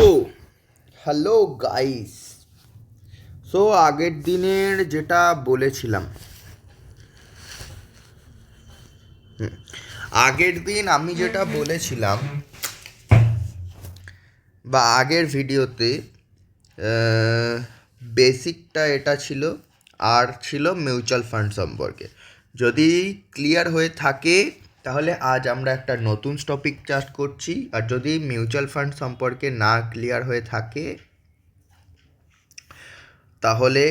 ও hello guys. আগের দিনের যেটা বলেছিলাম, আগের দিন আমি যেটা বলেছিলাম বা আগের ভিডিওতে বেসিকটা এটা ছিল, আর ছিল মিউচুয়াল ফান্ড সম্পর্কে। যদি ক্লিয়ার হয়ে থাকে তাহলে আজ আমরা একটা নতুন টপিক স্টার্ট করছি, আর যদি মিউচুয়াল ফান্ড সম্পর্কে না ক্লিয়ার হয়ে থাকে তাহলে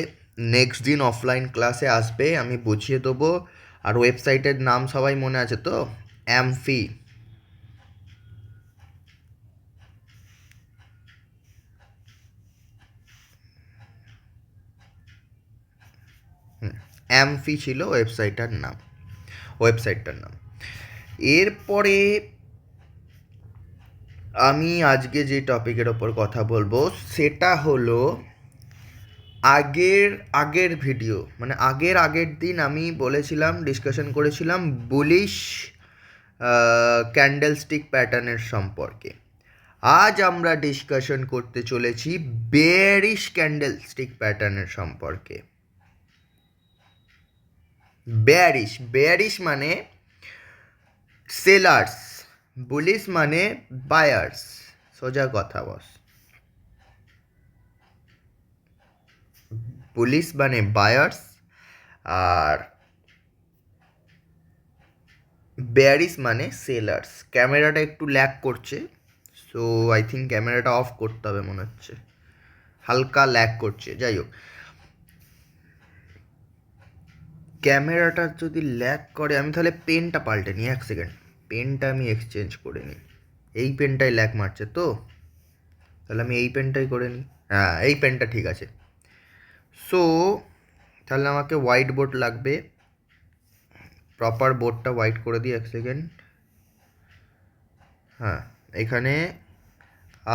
নেক্সট দিন অফলাইন ক্লাসে আসবে, আমি বুঝিয়ে দেবো। আর ওয়েবসাইটের নাম সবাই মনে আছে তো? অ্যামফি। অ্যামফি ছিল ওয়েবসাইটটার নাম। এরপরে আমি আজকে যে টপিকের ওপর কথা বলবো সেটা হলো আগের আগের ভিডিও, মানে আগের দিন আমি বলেছিলাম, ডিসকাশন করেছিলাম বুলিশ ক্যান্ডেলস্টিক প্যাটার্নের সম্পর্কে। আজ আমরা ডিসকাশন করতে চলেছি বেয়ারিশ ক্যান্ডেলস্টিক প্যাটার্নের সম্পর্কে। বেয়ারিশ মানে সেলার্স, বুলিশ মানে বায়ার্স। সোজা কথা বস, বুলিশ মানে বায়ার্স আর বেয়ারিশ মানে সেলার্স। ক্যামেরাটা একটু ল্যাগ করছে, সো আই থিঙ্ক ক্যামেরাটা অফ করতে হবে মনে হচ্ছে, হালকা ল্যাগ করছে। যাই হোক, ক্যামেরাটা যদি ল্যাগ করে আমি তাহলে পেনটা পাল্টে নিই। এক সেকেন্ড, পেনটা আমি এক্সচেঞ্জ করে নিই। এই পেনটাই ল্যাগ মারছে তো, তাহলে আমি এই পেনটাই করে নিই। হ্যাঁ, এই পেনটা ঠিক আছে। সো তাহলে আমাকে হোয়াইট বোর্ড লাগবে, প্রপার বোর্ডটা হোয়াইট করে দিই। এক সেকেন্ড। হ্যাঁ, এখানে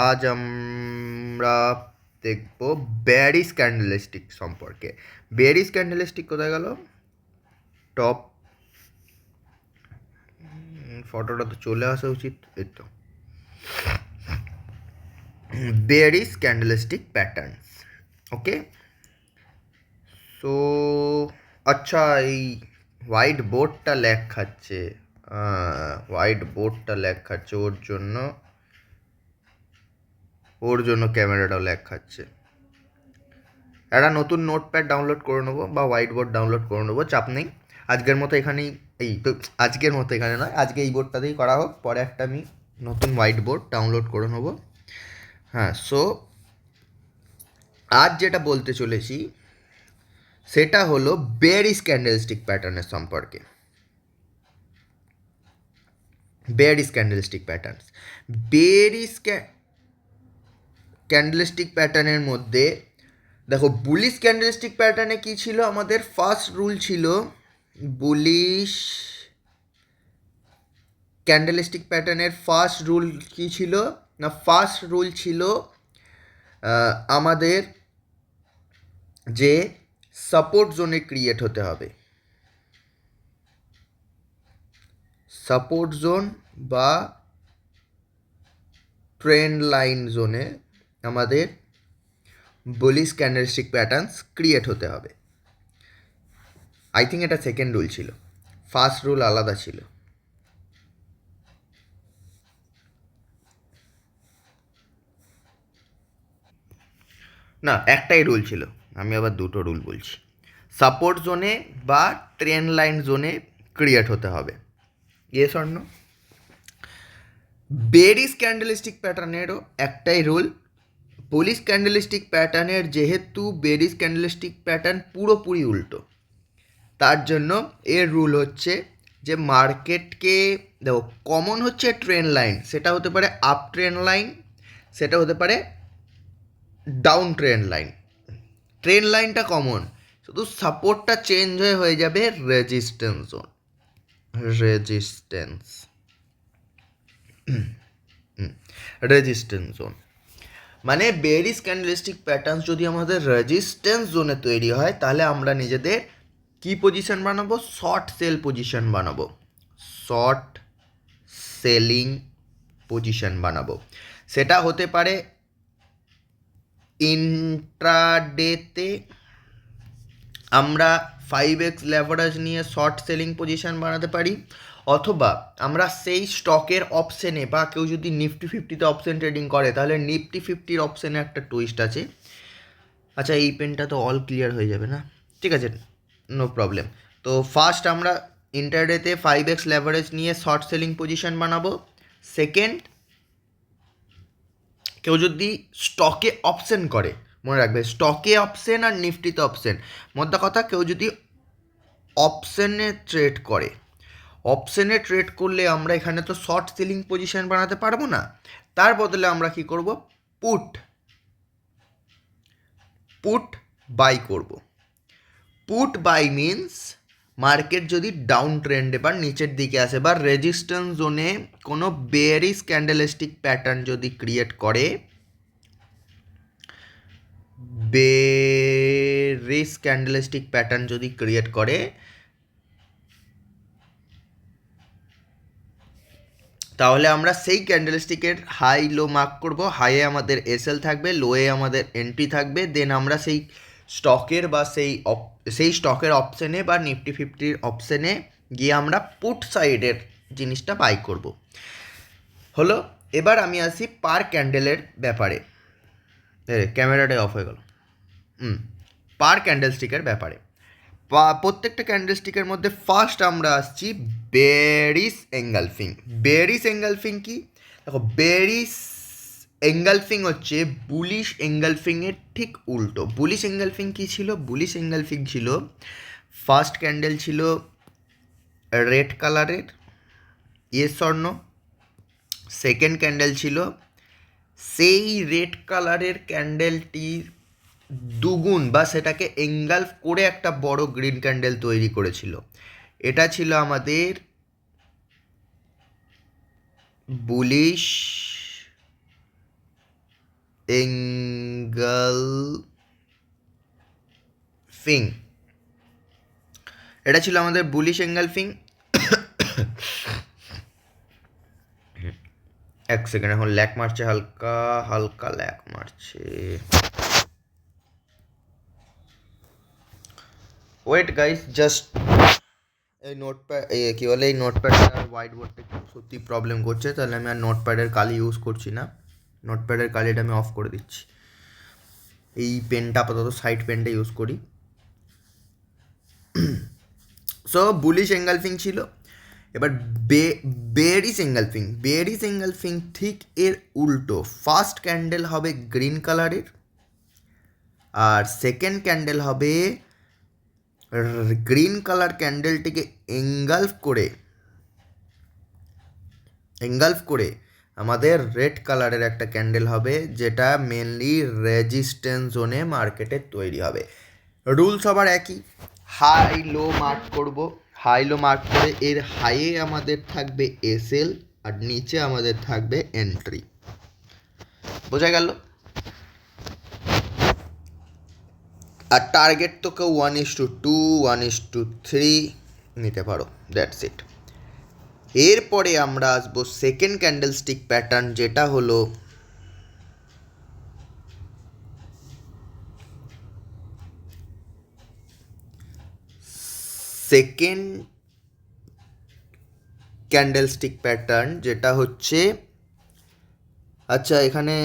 আজ আমরা দেখব বেয়ারিশ ক্যান্ডেলস্টিক সম্পর্কে। বেয়ারিশ ক্যান্ডেলস্টিক কোথায় গেল? টপ ফটোটা তো চলে আসা উচিত। এই তো বেয়ারিশ ক্যান্ডেলস্টিক প্যাটার্নস। ওকে, সো আচ্ছা, এই হোয়াইট বোর্ডটা ল্যাগ খাচ্ছে, ওর জন্য ক্যামেরাটাও ল্যাগ খাচ্ছে। একটা নতুন নোটপ্যাড ডাউনলোড করে নেবো বা হোয়াইট বোর্ড ডাউনলোড করে নেবো, চাপ নেই। আজকের মতো এখানেই, আজকের মতো এখানে নয়, আজকে এই বোর্ডটাতেই করা হোক, পরে একটা আমি নতুন হোয়াইট বোর্ড ডাউনলোড করে নেবো। হ্যাঁ, সো আজ যেটা বলতে চলেছি সেটা হলো বেয়ারিশ ক্যান্ডেলস্টিক প্যাটার্নের সম্পর্কে। Bearish candlestick patterns, bearish candlestick প্যাটার্নের মধ্যে দেখো, বুলিশ ক্যান্ডেলস্টিক প্যাটার্নে কী ছিল? আমাদের ফার্স্ট রুল ছিল, বুলিশ ক্যান্ডেলস্টিক প্যাটার্নের ফার্স্ট রুল কী ছিল না? ফার্স্ট রুল ছিল আমাদের যে সাপোর্ট জোনে ক্রিয়েট হতে হবে। সাপোর্ট জোন বা ট্রেন্ড লাইন জোনে আমাদের বুলিশ ক্যান্ডেলস্টিক প্যাটার্নস ক্রিয়েট হতে হবে। আই থিঙ্ক এটা সেকেন্ড রুল ছিল, ফার্স্ট রুল আলাদা ছিল। না, একটাই রুল ছিল, আমি আবার দুটো রুল বলছি। সাপোর্ট জোনে বা ট্রেন্ড লাইন জোনে ক্রিয়েট হতে হবে। Yes or no? Bearish candlestick প্যাটার্নেরও একটাই রুল। বুলিশ ক্যান্ডেলস্টিক প্যাটার্নের যেহেতু বেয়ারিশ ক্যান্ডেলস্টিক প্যাটার্ন পুরোপুরি উল্টো, তার জন্য এর রুল হচ্ছে যে মার্কেটকে দেখো, কমন হচ্ছে ট্রেন্ড লাইন, সেটা হতে পারে আপ ট্রেন্ড লাইন, সেটা হতে পারে ডাউন ট্রেন্ড লাইন। ট্রেন্ড লাইনটা কমন, শুধু সাপোর্টটা চেঞ্জ হয়ে যাবে resistance zone. Resistance resistance zone মানে বেয়ারিশ ক্যান্ডেলস্টিক প্যাটার্ন যদি আমাদের রেজিস্ট্যান্স জোনে তৈরি হয়, তাহলে আমরা নিজেদের কি পজিশন বানাবো? শর্ট সেল পজিশন বানাবো, শর্ট সেলিং পজিশন বানাবো। সেটা হতে পারে ইন্ট্রাডেতে আমরা 5x লেভারেজ নিয়ে শর্ট সেলিং পজিশন বানাতে পারি, অথবা আমরা সেই স্টকের অপশানে, বা কেউ যদি নিফটি ফিফটিতে অপশান ট্রেডিং করে তাহলে নিফটি ফিফটির অপশানে একটা টুইস্ট আছে। আচ্ছা, এই পেনটা তো অল ক্লিয়ার হয়ে যাবে না, ঠিক আছে, নো প্রবলেম। তো ফার্স্ট আমরা ইন্টারডেতে 5x লেভারেজ নিয়ে শর্ট সেলিং পজিশন বানাবো। সেকেন্ড, কেউ যদি স্টকে অপশন করে, মনে রাখবে স্টকে অপশন আর নিফটিতে অপশন, মোদ্দা কথা কেউ যদি অপশনে ট্রেড করে, অপশনে ট্রেড করলে আমরা এখানে তো শর্ট সেলিং পজিশন বানাতে পারবো না, তার বদলে আমরা কি করব, পুট বাই করব। পুট বাই মিনস মার্কেট যদি ডাউন ট্রেন্ডে বা নিচের দিকে আসে বা রেজিস্ট্যান্স জোনে কোনো বেয়ারিশ ক্যান্ডেলস্টিক প্যাটার্ন যদি ক্রিয়েট করে, বেয়ারিশ ক্যান্ডেলস্টিক প্যাটার্ন যদি ক্রিয়েট করে, তাহলে আমরা সেই ক্যান্ডেলস্টিকের হাই লো মার্ক করব। হাইয়ে আমাদের এসএল থাকবে, লোয়ে আমাদের এন্ট্রি থাকবে, দেন আমরা সেই স্টকের বা সেই স্টকের অপশানে বা নিফটি ফিফটির অপশানে গিয়ে আমরা পুট সাইডের জিনিসটা বাই করব। হলো, এবার আমি আসি পার ক্যান্ডেলের ব্যাপারে। ক্যামেরাটাই অফ হয়ে গেল। পার ক্যান্ডেলস্টিকের ব্যাপারে প্রত্যেকটা ক্যান্ডেলস্টিকের মধ্যে ফার্স্ট আমরা আসছি বেয়ারিশ এঙ্গালফিং। বেয়ারিশ এঙ্গালফিং কি? দেখো, বেয়ারিশ এঙ্গালফিং হচ্ছে বুলিশ এঙ্গালফিংয়ের ঠিক উল্টো। বুলিশ এঙ্গালফিং কী ছিল? বুলিশ এঙ্গালফিং ছিল ফার্স্ট ক্যান্ডেল ছিল রেড কালারের, স্বর্ণ। সেকেন্ড ক্যান্ডেল ছিল সেই রেড কালারের ক্যান্ডেলটির দুগুণ বা সেটাকে এঙ্গালফ করে একটা বড় গ্রিন ক্যান্ডেল তৈরি করেছিল। এটা ছিল আমাদের বুলিশ এঙ্গালফিং। এটা ছিল আমাদের বুলিশ এঙ্গালফিং। এক সেকেন্ড, এখন ল্যাক মারছে, হালকা হালকা ল্যাক মারছে। ওয়েট গাইস, জাস্ট এই নোটপ্যাড, কী বলে, এই নোটপ্যাডটা আর হোয়াইট বোর্ডটা সত্যি প্রবলেম করছে, তাহলে আমি আর নোটপ্যাডের কালি ইউজ করছি না। নোটপ্যাডের কালিটা আমি অফ করে দিচ্ছি, এই পেনটা আপাতত সাইড পেনটা ইউজ করি। সো বুলিশ এঙ্গালফিং ছিল। এবার বেয়ারিশ এঙ্গালফিং। বেয়ারিশ এঙ্গালফিং ঠিক এর উল্টো। ফার্স্ট ক্যান্ডেল হবে গ্রিন কালারের, আর সেকেন্ড ক্যান্ডেল হবে গ্রিন কালার ক্যান্ডেলটিকে এঙ্গালফ করে আমাদের রেড কালারের একটা ক্যান্ডেল হবে, যেটা মেনলি রেজিস্ট্যান্স জোনে মার্কেটে তৈরি হবে। রুল সবার একই, হাই লো মার্ক করব। হাই লো মার্ক করে এর হাইয়ে আমাদের থাকবে এসএল আর নিচে আমাদের থাকবে এন্ট্রি। বোঝা গেল? আর টার্গেট তো কেউ 1:2, 1:3 নিতে পারো, দ্যাটস ইট। এরপরে আমরা আসবো সেকেন্ড ক্যান্ডেলস্টিক প্যাটার্ন, যেটা হলো সেকেন্ড ক্যান্ডেলস্টিক প্যাটার্ন, যেটা হচ্ছে, আচ্ছা এখানে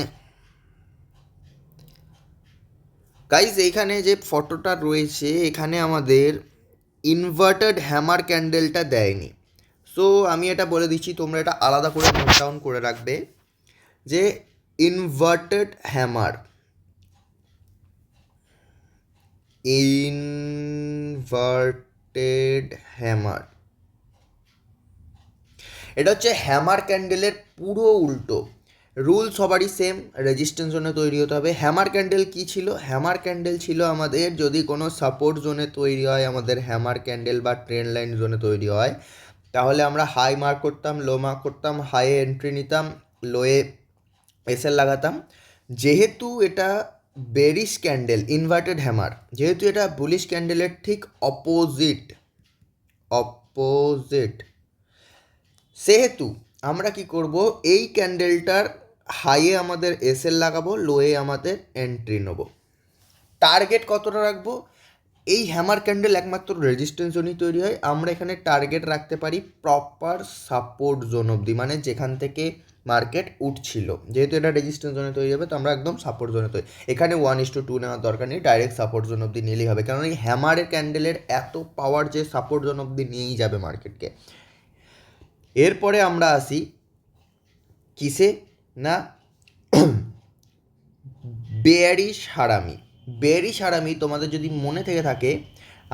গাইজ এইখানে যে ফটোটা রয়েছে এখানে আমাদের ইনভার্টেড হ্যামার ক্যান্ডেলটা দেয়নি। সো আমি এটা বলে দিচ্ছি, তোমরা এটা আলাদা করে নোট ডাউন করে রাখবে যে ইনভার্টেড হ্যামার এটা হচ্ছে হ্যামার ক্যান্ডেলের পুরো উল্টো। রুল সবারই সেম, রেজিস্ট্যান্স জোনে তৈরি হতে হবে। হ্যামার ক্যান্ডেল কী ছিল? হ্যামার ক্যান্ডেল ছিল আমাদের যদি কোনো সাপোর্ট জোনে তৈরি হয়, আমাদের হ্যামার ক্যান্ডেল বা ট্রেন্ড লাইন জোনে তৈরি হয়, তাহলে আমরা হাই মার্ক করতাম, লো মার্ক করতাম, হাইয়ে এন্ট্রি নিতাম, লোয়ে এসএল লাগাতাম। যেহেতু এটা বেরিশ ক্যান্ডেল, ইনভার্টেড হ্যামার, যেহেতু এটা বুলিশ ক্যান্ডেলের ঠিক অপোজিট, সেহেতু আমরা কি করব, এই ক্যান্ডেলটার হাইয়ে আমাদের এসএল লাগাবো, লোয়ে আমাদের এন্ট্রি নেবো। টার্গেট কতটা রাখবো? এই হ্যামার ক্যান্ডেল একমাত্র রেজিস্ট্যান্স জোনই তৈরি হয়, আমরা এখানে টার্গেট রাখতে পারি প্রপার সাপোর্ট জোন অবধি, মানে যেখান থেকে মার্কেট উঠছিল, যেহেতু এটা রেজিস্ট্যান্স জোনে তৈরি হবে তো আমরা একদম সাপোর্ট জোনে তৈরি, এখানে 1:2 নেওয়ার দরকার নেই, ডাইরেক্ট সাপোর্ট জোন অবধি নিলেই হবে, কারণ এই হ্যামারের ক্যান্ডেলের এত পাওয়ার যে সাপোর্ট জোন অবধি নিয়েই যাবে মার্কেটকে। এরপরে আমরা আসি কিসে না বেয়ারিশ হারামি। বেয়ারিশ হারামি তোমাদের যদি মনে থেকে থাকে,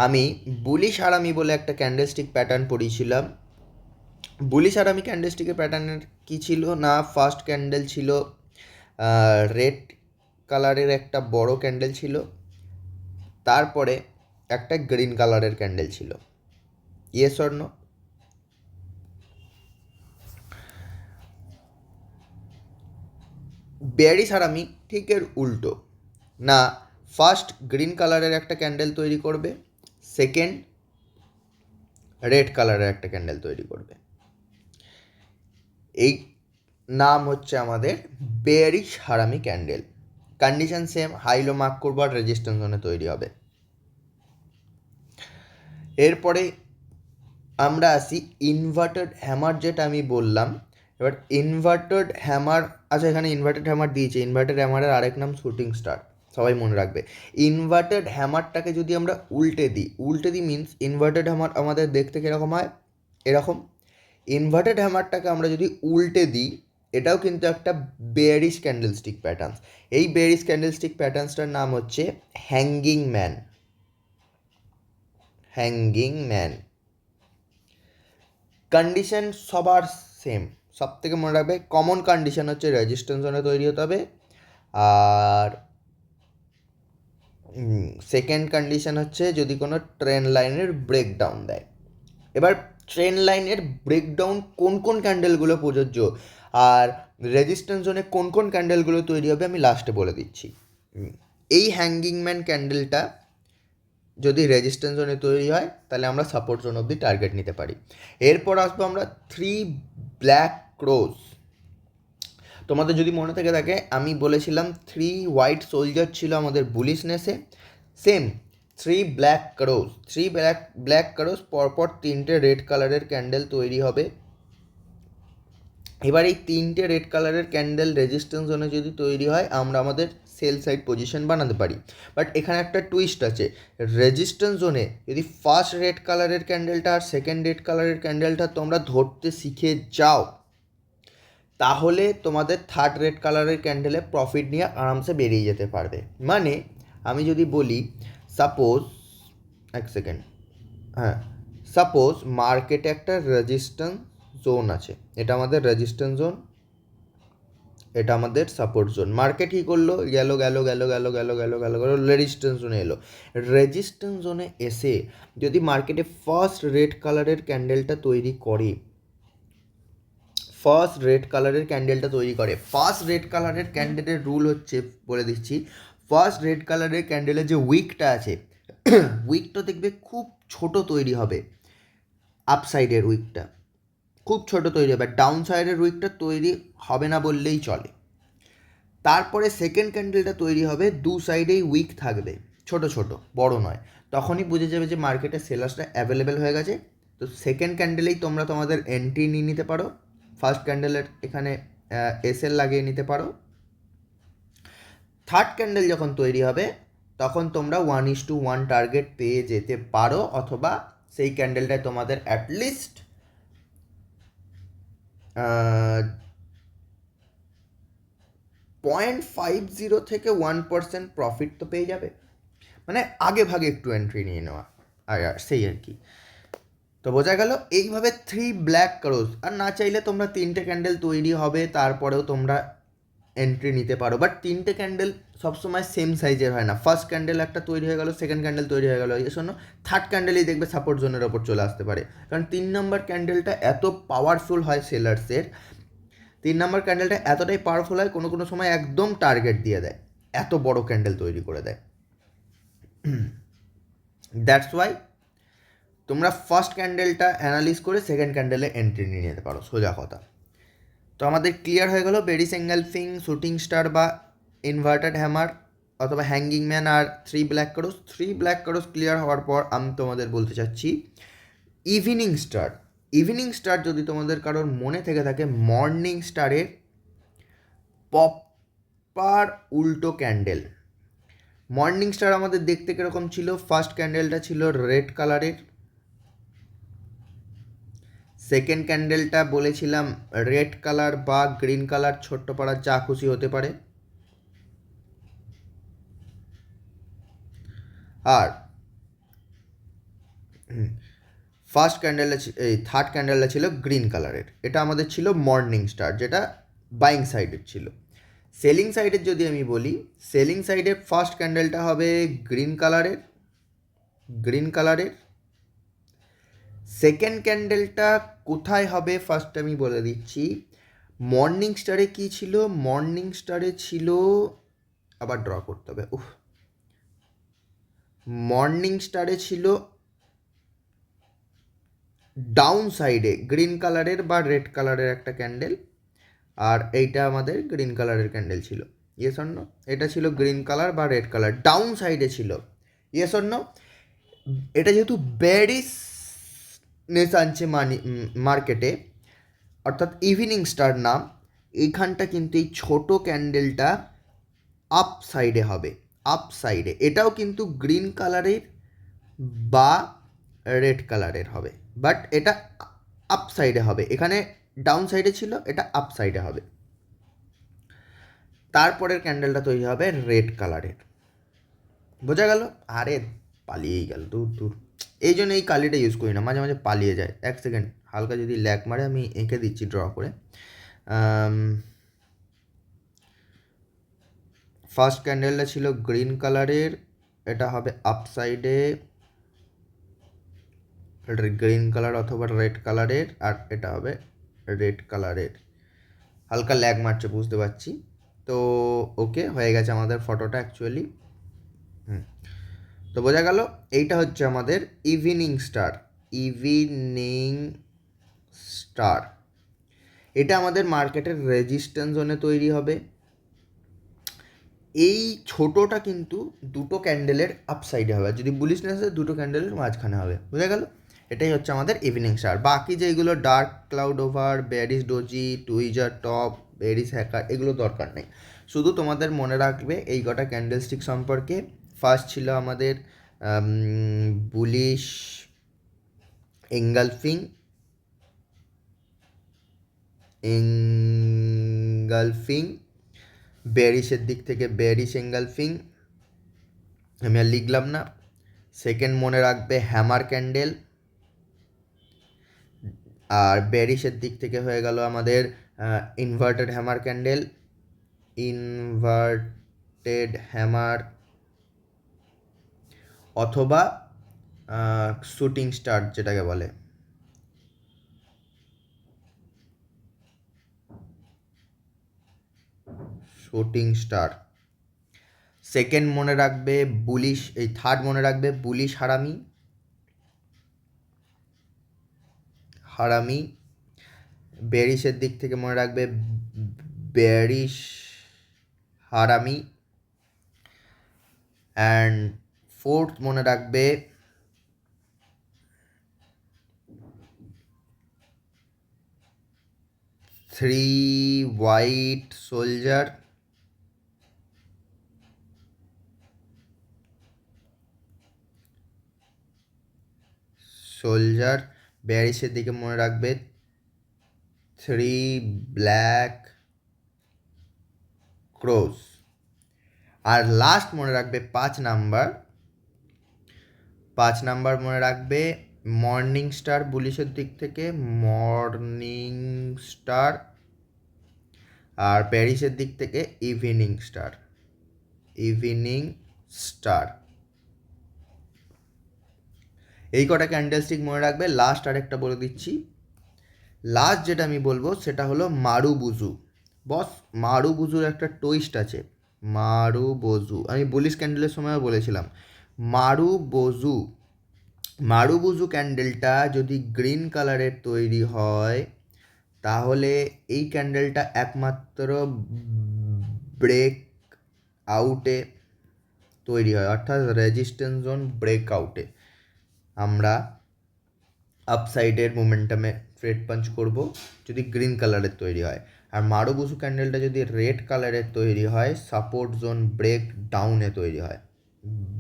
আমি বুলিশ হারামি বলে একটা ক্যান্ডেলস্টিক প্যাটার্ন পড়িয়েছিলাম। বুলিশ হারামি ক্যান্ডেলস্টিকের প্যাটার্নের কী ছিল না, ফার্স্ট ক্যান্ডেল ছিল রেড কালারের একটা বড় ক্যান্ডেল ছিল, তারপরে একটা গ্রিন কালারের ক্যান্ডেল ছিল। Yes or no? বেয়ারিশ হারামি ঠিক এর উল্টো, না ফার্স্ট গ্রিন কালারের একটা ক্যান্ডেল তৈরি করবে, সেকেন্ড রেড কালারের একটা ক্যান্ডেল তৈরি করবে। এই নাম হচ্ছে আমাদের bearish harami candle. Condition same, high low mark করবো আর রেজিস্ট্যান্স জোনে তৈরি হবে। এরপরে আমরা আসি ইনভার্টেড হ্যামার, যেটা আমি বললাম। এবার ইনভার্টেড হ্যামার, আচ্ছা এখানে ইনভার্টেড হ্যামার দিয়েছে, ইনভার্টেড হ্যামারের আরেক নাম শুটিং স্টার, সবাই মনে রাখবে। ইনভার্টেড হ্যামারটাকে যদি আমরা উল্টে দিই মিনস ইনভার্টেড হ্যামার আমাদের দেখতে কীরকম হয়, এরকম। ইনভার্টেড হ্যামারটাকে আমরা যদি উল্টে দিই, এটাও কিন্তু একটা বেয়ারিশ ক্যান্ডেলস্টিক প্যাটার্ন। এই বেয়ারিশ ক্যান্ডেলস্টিক প্যাটার্নসটার নাম হচ্ছে hanging man. Hanging man condition সবার সেম, সব থেকে মনে রাখবে কমন কন্ডিশন হচ্ছে রেজিস্ট্যান্স জোনে তৈরি হতে হবে, আর সেকেন্ড কন্ডিশন হচ্ছে যদি কোনো ট্রেন লাইনের ব্রেকডাউন দেয়। এবার ট্রেন লাইনের ব্রেকডাউন কোন কোন ক্যান্ডেলগুলো প্রযোজ্য আর রেজিস্ট্যান্স জোনে কোন কোন ক্যান্ডেলগুলো তৈরি হবে আমি লাস্টে বলে দিচ্ছি। এই হ্যাঙ্গিং ম্যান ক্যান্ডেলটা যদি রেজিস্ট্যান্স জোনে তৈরি হয় তাহলে আমরা সাপোর্ট জোন অবধি টার্গেট নিতে পারি। এরপর আসবো আমরা 3 ব্ল্যাক ক্রোজ। তোমাদের যদি মনে থেকে থাকে আমি বলেছিলাম 3 হোয়াইট সোলজার ছিল আমাদের বুলিশনেসে, সেম 3 ব্ল্যাক ক্রোজ পরপর 3টে রেড কালারের ক্যান্ডেল তৈরি হবে। এবার এই 3টে রেড কালারের ক্যান্ডেল রেজিস্ট্যান্স জোনে যদি তৈরি হয় আমরা আমাদের সেল সাইড পজিশন বানাতে পারি, বাট এখানে একটা টুইস্ট আছে। রেজিস্ট্যান্স জোনে যদি ফার্স্ট রেড কালারের ক্যান্ডেলটা আর সেকেন্ড রেড কালারের ক্যান্ডেলটা তোমরা ধরতে শিখে যাও, তাহলে তোমাদের থার্ড রেড কালারের ক্যান্ডেলে প্রফিট নিয়ে আরামসে বেরিয়ে যেতে পারবে। মানে আমি যদি বলি সাপোজ, এক সেকেন্ড, হ্যাঁ, সাপোজ মার্কেটে একটা রেজিস্ট্যান্স জোন আছে, এটা আমাদের রেজিস্ট্যান্স জোন, এটা আমাদের সাপোর্ট জোন। মার্কেট কী করলো, গেল রেজিস্ট্যান্স জোনে এলো। রেজিস্ট্যান্স জোনে এসে যদি মার্কেটে ফার্স্ট রেড কালারের ক্যান্ডেলটা তৈরি করে, ফার্স্ট রেড কালারের ক্যান্ডেলের রুল হচ্ছে বলে দিচ্ছি, ফার্স্ট রেড কালারের ক্যান্ডেলের যে উইকটা আছে উইকটা দেখবে খুব ছোট তৈরি হবে, আপসাইডের উইকটা খুব ছোট তৈরি হবে, ডাউন সাইডের উইকটা তৈরি হবে না বললেই চলে। তারপরে সেকেন্ড ক্যান্ডেলটা তৈরি হবে, দু সাইডেই উইক থাকবে, ছোট ছোট, বড় নয়, তখনই বুঝে যাবে যে মার্কেটে সেলার্সটা অ্যাভেলেবেল হয়ে গেছে। তো সেকেন্ড ক্যান্ডেলেই তোমরা তোমাদের এন্ট্রি নিয়ে নিতে পারো, ফার্স্ট ক্যান্ডেলের এখানে এসএল লাগিয়ে নিতে পারো। থার্ড ক্যান্ডেল যখন তৈরি হবে তখন তোমরা 1:1 টার্গেট পেয়ে যেতে পারো, অথবা সেই ক্যান্ডেলটায় তোমাদের অ্যাটলিস্ট 0.50 থেকে 1% প্রফিট তো পেয়ে যাবে, মানে আগে ভাগে একটু এন্ট্রি নিয়ে নেওয়া, আর সেই আর কি। তো বোঝা গেল এইভাবে 3 ব্ল্যাক ক্রোজ, আর না চাইলে তোমরা 3টে ক্যান্ডেল তৈরি হবে তারপরেও তোমরা এন্ট্রি নিতে পারো, বাট 3টে ক্যান্ডেল সবসময় সেম সাইজের হয় না। ফার্স্ট ক্যান্ডেল একটা তৈরি হয়ে গেল, সেকেন্ড ক্যান্ডেল তৈরি হয়ে গেল, এই জন্য থার্ড ক্যান্ডেলেই দেখবে সাপোর্ট জোনের ওপর চলে আসতে পারে, কারণ 3 নম্বর ক্যান্ডেলটা এত পাওয়ারফুল হয় সেলার্সের, 3 নম্বর ক্যান্ডেলটা এতটাই পাওয়ারফুল হয় কোনো কোনো সময় একদম টার্গেট দিয়ে দেয়, এত বড় ক্যান্ডেল তৈরি করে দেয়। দ্যাটস ওয়াই তোমরা ফার্স্ট ক্যান্ডেলটা অ্যানালিস করে সেকেন্ড ক্যান্ডেলে এন্ট্রি নিয়ে নিতে পারো, সোজা কথা। তো আমাদের ক্লিয়ার হয়ে গেল বেরিস এঙ্গেলফিং, শুটিং স্টার বা ইনভার্টেড হ্যামার অথবা হ্যাঙ্গিং ম্যান আর থ্রি ব্ল্যাক ক্রস ক্লিয়ার হওয়ার পর আমি তোমাদের বলতে চাচ্ছি ইভিনিং স্টার। ইভিনিং স্টার যদি তোমাদের কারোর মনে থেকে থাকে, মর্নিং স্টারের প্রপার উল্টো ক্যান্ডেল। মর্নিং স্টার আমাদের দেখতে কীরকম ছিল? ফার্স্ট ক্যান্ডেলটা ছিল রেড কালারের, সেকেন্ড ক্যান্ডেলটা বলেছিলাম রেড কালার বা গ্রিন কালার, ছোট্ট পাড়া যা খুশি হতে পারে। আর ফার্স্ট ক্যান্ডেলটা থার্ড ক্যান্ডেলটা ছিল গ্রিন কালারের। এটা আমাদের ছিল মর্নিং স্টার, যেটা বাইং সাইডের ছিল। সেলিং সাইডের যদি আমি বলি, সেলিং সাইডের ফার্স্ট ক্যান্ডেলটা হবে গ্রিন কালারের। সেকেন্ড ক্যান্ডেলটা কোথায় হবে ফার্স্ট আমি বলে দিচ্ছি। মর্নিং স্টারে কী ছিল? মর্নিং স্টারে ছিল, আবার ড্র করতে হবে, মর্নিং স্টারে ছিল ডাউন সাইডে গ্রিন কালারের বা রেড কালারের একটা ক্যান্ডেল, আর এইটা আমাদের গ্রিন কালারের ক্যান্ডেল ছিল। Yes or no? এটা ছিল গ্রিন কালার বা রেড কালার, ডাউন সাইডে ছিল। Yes or no? এটা যেহেতু বেরিস নেস আনছে মার্কেটে, অর্থাৎ ইভিনিং স্টার নাম, এইখানটা কিন্তু এই ছোট ক্যান্ডেলটা আপ সাইডে হবে, আপ সাইডে। এটাও কিন্তু গ্রিন কালারের বা রেড কালারের হবে, বাট এটা আপ সাইডে হবে। এখানে ডাউন সাইডে ছিল, এটা আপ সাইডে হবে। তারপরের ক্যান্ডেলটা তৈরি হবে রেড কালারের। বোঝা গেল? আরে পালিয়েই গেল, দূর দূর। এই জন্য এই কালিটা ইউজ করি না, মাঝে মাঝে পালিয়ে যায়। এক সেকেন্ড, হালকা যদি ল্যাগ মারে আমি এঁকে দিচ্ছি ড্র করে। ফার্স্ট ক্যান্ডেলটা ছিল গ্রিন কালারের, এটা হবে আপ সাইডে, গ্রিন কালার অথবা রেড কালারের, আর এটা হবে রেড কালারের। হালকা ল্যাগ মারছে বুঝতে পারছি। তো ওকে, হয়ে গেছে আমাদের ফটোটা অ্যাকচুয়ালি। তো বোঝা গেল, এইটা হচ্ছে আমাদের ইভিনিং স্টার। ইভিনিং স্টার এটা আমাদের মার্কেটের রেজিস্ট্যান্স জোনে তৈরি হবে। এই ছোটোটা কিন্তু দুটো ক্যান্ডেলের আপসাইডে হবে, আর যদি বুলিশনেসে দুটো ক্যান্ডেলের মাঝখানে হবে। বোঝা গেল? এটাই হচ্ছে আমাদের ইভিনিং স্টার। বাকি যেগুলো dark cloud over, berries doji, tweezer top, berries hacker, এগুলো দরকার নেই। শুধু তোমাদের মনে রাখবে এই কটা ক্যান্ডেলস্টিক সম্পর্কে। ফার্স্ট ছিল আমাদের বুলিশ এঙ্গালফিং, বেরিসের দিক থেকে বেরিস এঙ্গালফিং, আমি আর লিখলাম না। সেকেন্ড মনে রাখবে হ্যামার ক্যান্ডেল, আর বেরিসের দিক থেকে হয়ে গেল আমাদের inverted hammer candle, inverted hammer অথবা শুটিং স্টার যেটাকে বলে। Shooting star. সেকেন্ড মনে রাখবে বুলিশ, এই থার্ড মনে রাখবে বুলিশ হারামি। বেরিসের দিক থেকে মনে রাখবে বেরিস হারামি। অ্যান্ড ফোর্থ মনে রাখবে থ্রি হোয়াইট সোলজার। বেরিসের দিকে মনে রাখবে থ্রি ব্ল্যাক ক্রোস। আর লাস্ট মনে রাখবে 5 নাম্বার মনে রাখবে মর্নিং স্টার বুলিশের দিক থেকে, মর্নিং স্টার। আর প্যারিসের দিক থেকে ইভিনিং স্টার। এই কটা ক্যান্ডেলস্টিক মনে রাখবে। লাস্ট আরেকটা বলে দিচ্ছি, লাস্ট যেটা আমি বলবো সেটা হলো মারুবুজু। বস, মারুবুজুর একটা টুইস্ট আছে। মারুবুজু আমি বুলিশ ক্যান্ডেলের সময়ও বলেছিলাম। মারুবুজু ক্যান্ডেলটা যদি গ্রিন কালারের তৈরি হয়, তাহলে এই ক্যান্ডেলটা একমাত্র ব্রেক আউটে তৈরি হয়, অর্থাৎ রেজিস্ট্যান্স জোন ব্রেক আউটে আমরা আপসাইডের মোমেন্টামে ট্রেড পাঞ্চ করব যদি গ্রিন কালারের তৈরি হয়। আর মারুবুজু ক্যান্ডেলটা যদি রেড কালারের তৈরি হয় সাপোর্ট জোন ব্রেক ডাউনে তৈরি হয়,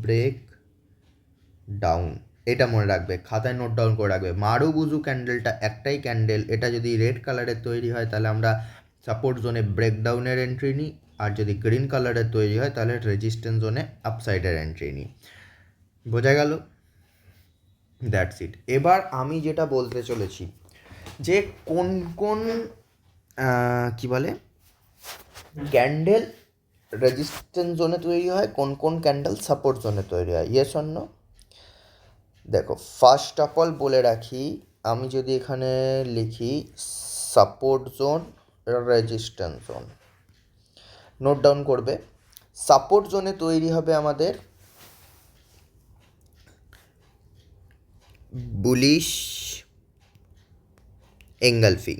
ব্রেক ডাউন। এটা মনে রাখবে, খাতায় নোট ডাউন করে রাখবে। মারুবুজু ক্যান্ডেলটা একটাই ক্যান্ডেল, এটা যদি রেড কালারের তৈরি হয় তাহলে আমরা সাপোর্ট জোনে ব্রেকডাউনের এন্ট্রি নিই, আর যদি গ্রিন কালারের তৈরি হয় তাহলে রেজিস্ট্যান্স জোনে আপসাইডের এন্ট্রি নিই। বোঝা গেল? That's it. এবার আমি যেটা বলতে চলেছি যে কোন কোন কী বলে ক্যান্ডেল রেজিস্ট্যান্স জোনে তৈরি হয়, কোন কোন ক্যান্ডেল সাপোর্ট জোনে তৈরি হয়, ইয়েস অর নো? দেখো, ফার্স্ট অফ অল বলে রাখি, আমি যদি এখানে লিখি support zone resistance zone, note down করবে। সাপোর্ট জোনে তৈরি হবে আমাদের বুলিশ এঙ্গালফিং,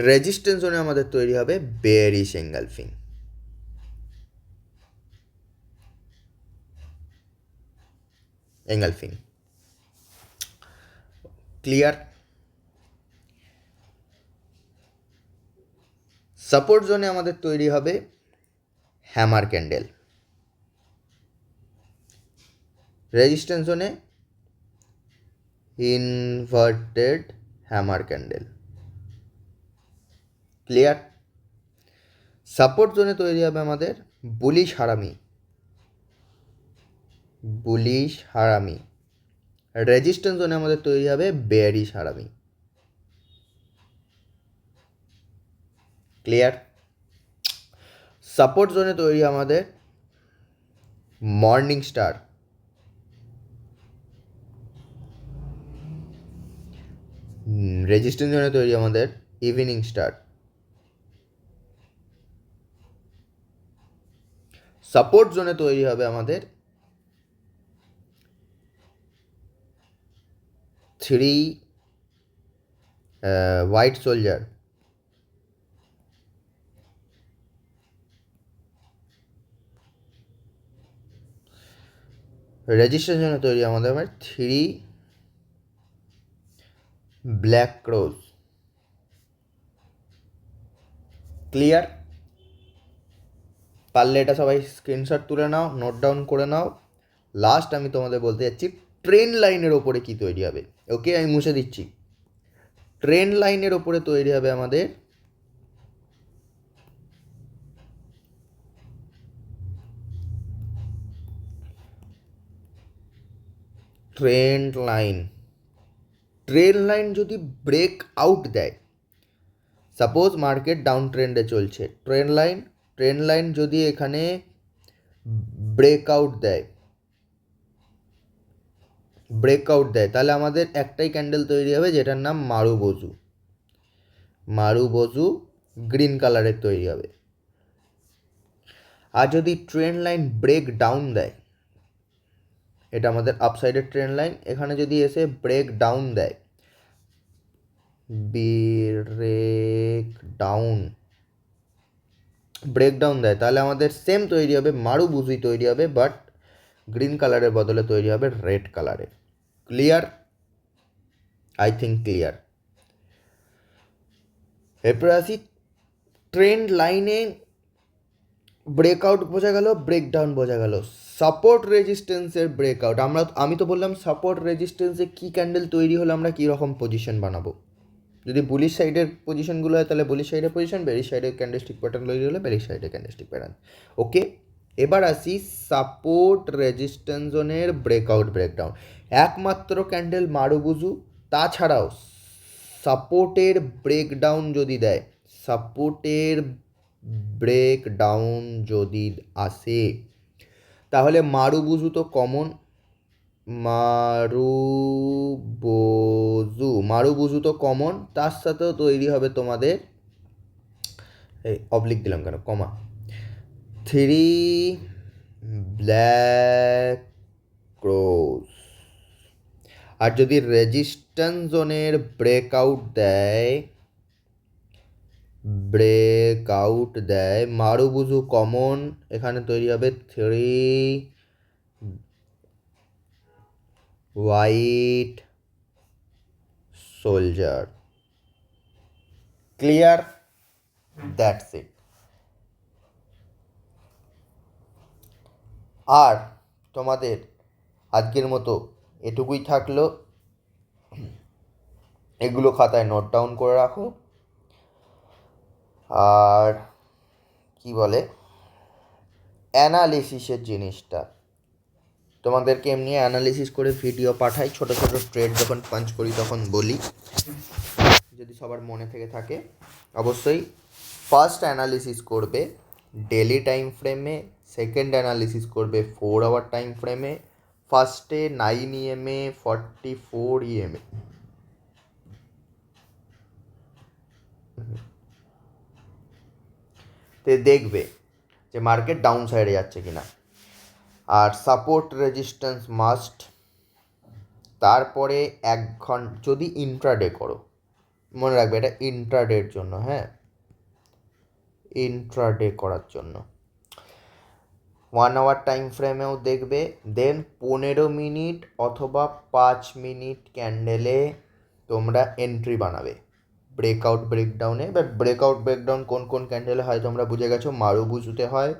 রেজিস্ট্যান্স জোনে আমাদের তৈরি হবে বেয়ারিশ এঙ্গালফিং। ক্লিয়ার? সাপোর্ট জোনে আমাদের তৈরি হবে হ্যামার ক্যান্ডেল, রেজিস্ট্যান্স জোনে inverted hammer candle. Clear? Support জোনে তৈরি হবে আমাদের বুলিশ হারামি, রেজিস্ট্যান্স জোনে আমাদের তৈরি হবে বেয়ারিশ হারামি। ক্লিয়ার? সাপোর্ট জোনে তৈরি আমাদের মর্নিং স্টার, রেজিস্ট্যান্স জোনে তৈরি আমাদের ইভিনিং স্টার। সাপোর্ট জোনে তৈরি হবে আমাদের 3 হোয়াইট সোলজার, রেজিস্ট্যান্স জোনে তৈরি আমাদের 3 ব্ল্যাক ক্রোজ। ক্লিয়ার? পারলে এটা সবাই স্ক্রিনশট তুলে নাও, নোট ডাউন করে নাও। লাস্ট আমি তোমাদের বলতে যাচ্ছি ট্রেন লাইনের ওপরে কি তৈরি হবে। ওকে, আমি মুছে দিচ্ছি। ট্রেন লাইনের ওপরে তৈরি হবে আমাদের ট্রেন্ড লাইন যদি ব্রেক আউট দেয়, সাপোজ মার্কেট ডাউন ট্রেন্ডে চলছে, ট্রেন লাইন যদি এখানে ব্রেকআউট দেয় তাহলে আমাদের একটাই ক্যান্ডেল তৈরি হবে যেটার নাম মারুবোজু গ্রিন কালারের তৈরি হবে। আর যদি ট্রেন লাইন ব্রেক ডাউন দেয়, এটা আমাদের আপসাইডের ট্রেন লাইন, এখানে যদি এসে ব্রেক ডাউন দেয় তাহলে আমাদের সেম তৈরি হবে, মারুবুজুই তৈরি হবে, বাট গ্রিন কালারের বদলে তৈরি হবে রেড কালারের। ক্লিয়ার? I think clear. এরপরে আসি ট্রেন্ড লাইনে ব্রেকআউট বোঝা গেল, ব্রেকডাউন বোঝা গেল, সাপোর্ট রেজিস্ট্যান্সের ব্রেকআউট। আমি তো বললাম সাপোর্ট রেজিস্ট্যান্সে কী ক্যান্ডেল তৈরি হলে আমরা কীরকম পজিশন বানাবো। যদি বুলিশ সাইডের পজিশনগুলো হয় তাহলে বুলিশ সাইডের পজিশন, বেরিশ সাইডের ক্যান্ডেলস্টিক প্যাটার্ন তৈরি হলে বেরিশ সাইডের ক্যান্ডেলস্টিক প্যাটার্ন। ওকে, এবার আসি সাপোর্ট রেজিস্ট্যান্স জোনের ব্রেকডাউন। একমাত্র ক্যান্ডেল মারুবুজু, তাছাড়াও সাপোর্টের ব্রেকডাউন যদি আসে তাহলে মারুবুজু তো কমন, মারুবুজু তো কমন, তার সাথেও তৈরি হবে তোমাদের, এই অবলিক দিলাম কেন, কমা, 3 ব্ল্যাক ক্রোজ। আর যদি রেজিস্ট্যান্স জোনের ব্রেকআউট দেয় মারুবুজু কমন, এখানে তৈরি হবে 3 white soldier. Clear? That's it. আর তোমাদের আজকের মতো এটুকুই থাকলো। এগুলো খাতায় নোট ডাউন করে রাখো। আর কি বলে, অ্যানালিসিসের জিনিসটা তোমাদেরকে এমনি অ্যানালিসিস করে ভিডিও পাঠাই, ছোট ছোট ট্রেড যখন পাঞ্চ করি তখন বলি, যদি সবার মনে থেকে থাকে। অবশ্যই ফার্স্ট অ্যানালিসিস করবে ডেলি টাইম ফ্রেমে, সেকেন্ড অ্যানালিসিস করবে 4 আওয়ার টাইম ফ্রেমে, ফার্স্টে 9 EMA 44 EMA, তে দেখবে যে মার্কেট ডাউন সাইডে যাচ্ছে কিনা। আর সাপোর্ট রেজিস্ট্যান্স মাস্ট। তারপরে 1 ঘন্টা যদি ইন্ট্রাডে করো, মনে রাখবে এটা ইন্ট্রাডের জন্য, হ্যাঁ, ইন্ট্রাডে করার জন্য 1 আওয়ার টাইম ফ্রেমেও দেখবে। দেন 15 মিনিট অথবা 5 মিনিট ক্যান্ডেলে তোমরা এন্ট্রি বানাবে ব্রেকআউট ব্রেকডাউনে। এবার ব্রেকআউট ব্রেকডাউন কোন কোন ক্যান্ডেলে হয় তোমরা বুঝে গেছো, মারুবুজুতে হয়,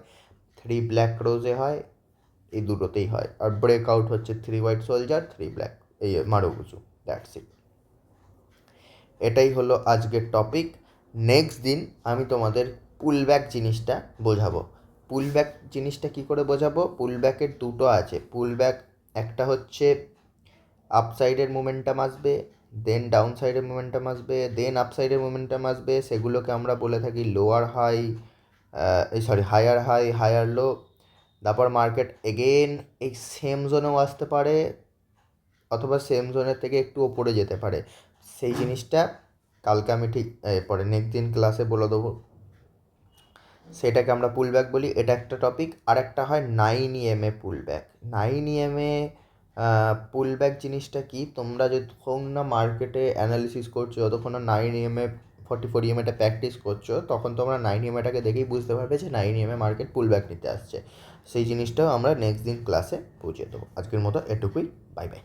3 ব্ল্যাক রোজে হয়, এই দুটোতেই হয়। আর ব্রেকআউট হচ্ছে 3 হোয়াইট সোলজার, 3 ব্ল্যাক, এই মারুবুজু। That's it. এটাই হলো আজকের টপিক। নেক্সট দিন আমি তোমাদের পুলব্যাক জিনিসটা বোঝাবো। পুলব্যাক জিনিসটা কী করে বোঝাবো? পুলব্যাকের দুটো আছে। পুলব্যাক একটা হচ্ছে আপসাইডের মোমেন্টাম আসবে, দেন ডাউন সাইডের মোমেন্টাম আসবে, দেন আপসাইডের মোমেন্টাম আসবে, সেগুলোকে আমরা বলে থাকি lower high, higher high higher low. তারপর মার্কেট এগেন এই সেম জোনেও আসতে পারে, অথবা সেম জোনের থেকে একটু ওপরে যেতে পারে। সেই জিনিসটা কালকে আমি ঠিক পরে নেক্সট দিন ক্লাসে বলে দেবো, সেটাকে আমরা পুলব্যাক বলি। এটা একটা টপিক। আর একটা হয় 9 EMA পুলব্যাক। 9 EMA পুলব্যাক জিনিসটা কি, তোমরা যতক্ষণ না মার্কেটে অ্যানালিসিস করছো, যতক্ষণ না 9 EMA 44 EMAটা প্র্যাকটিস করছো, তখন তোমরা 9 EMAটাকে দেখেই বুঝতে পারবে যে 9 EMA মার্কেট পুলব্যাক নিতে আসছে। সেই জিনিসটাও আমরা নেক্সট দিন ক্লাসে বুঝিয়ে দেবো। আজকের মতো এটুকুই। Bye bye.